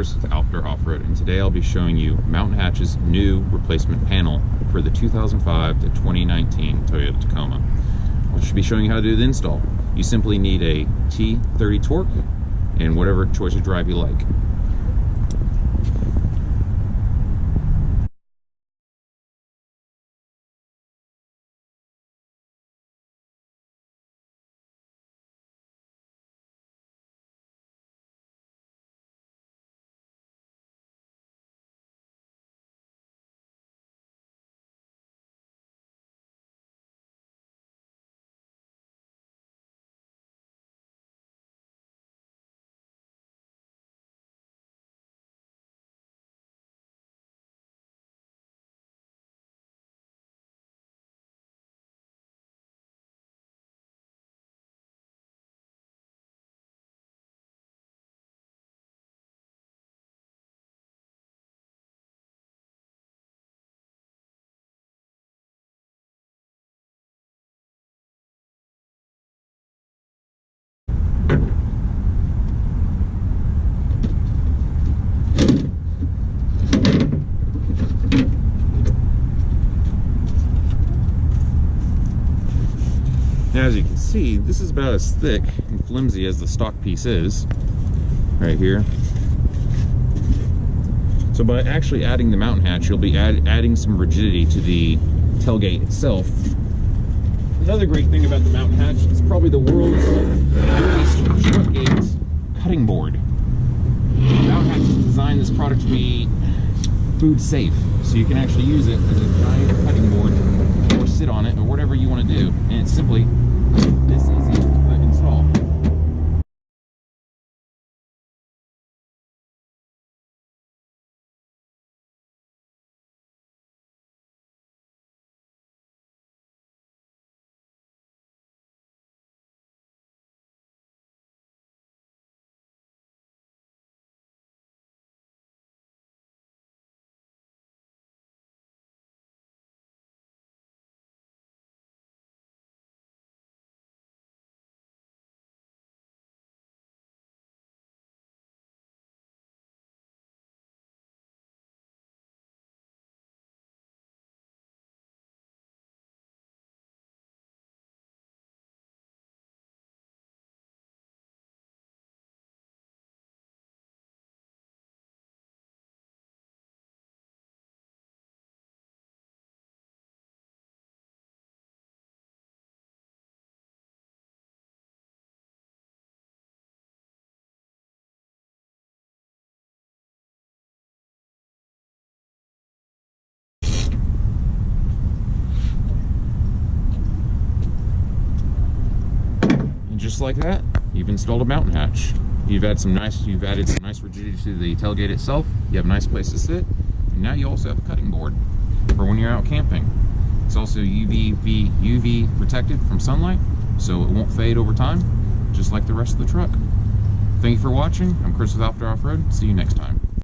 Chris with Outdoor Off-Road, and today I'll be showing you Mountain Hatch's new replacement panel for the 2005 to 2019 Toyota Tacoma. I should be showing you how to do the install. You simply need a T30 torque and whatever choice of drive you like. Now, as you can see, this is about as thick and flimsy as the stock piece is, right here. So by actually adding the mountain hatch, you'll be adding some rigidity to the tailgate itself. Another great thing about the mountain hatch is probably the world's greatest truck gate cutting board. The mountain hatch has designed this product to be food safe, so you can actually use it as a giant cutting board or sit on it or whatever you want to do, and it's simply this easy to install. Just like that, you've installed a mountain hatch. You've added some nice rigidity to the tailgate itself. You have a nice place to sit, and now you also have a cutting board for when you're out camping. It's also UV protected from sunlight, so it won't fade over time, just like the rest of the truck. Thank you for watching. I'm Chris with Outdoor Off-Road. See you next time.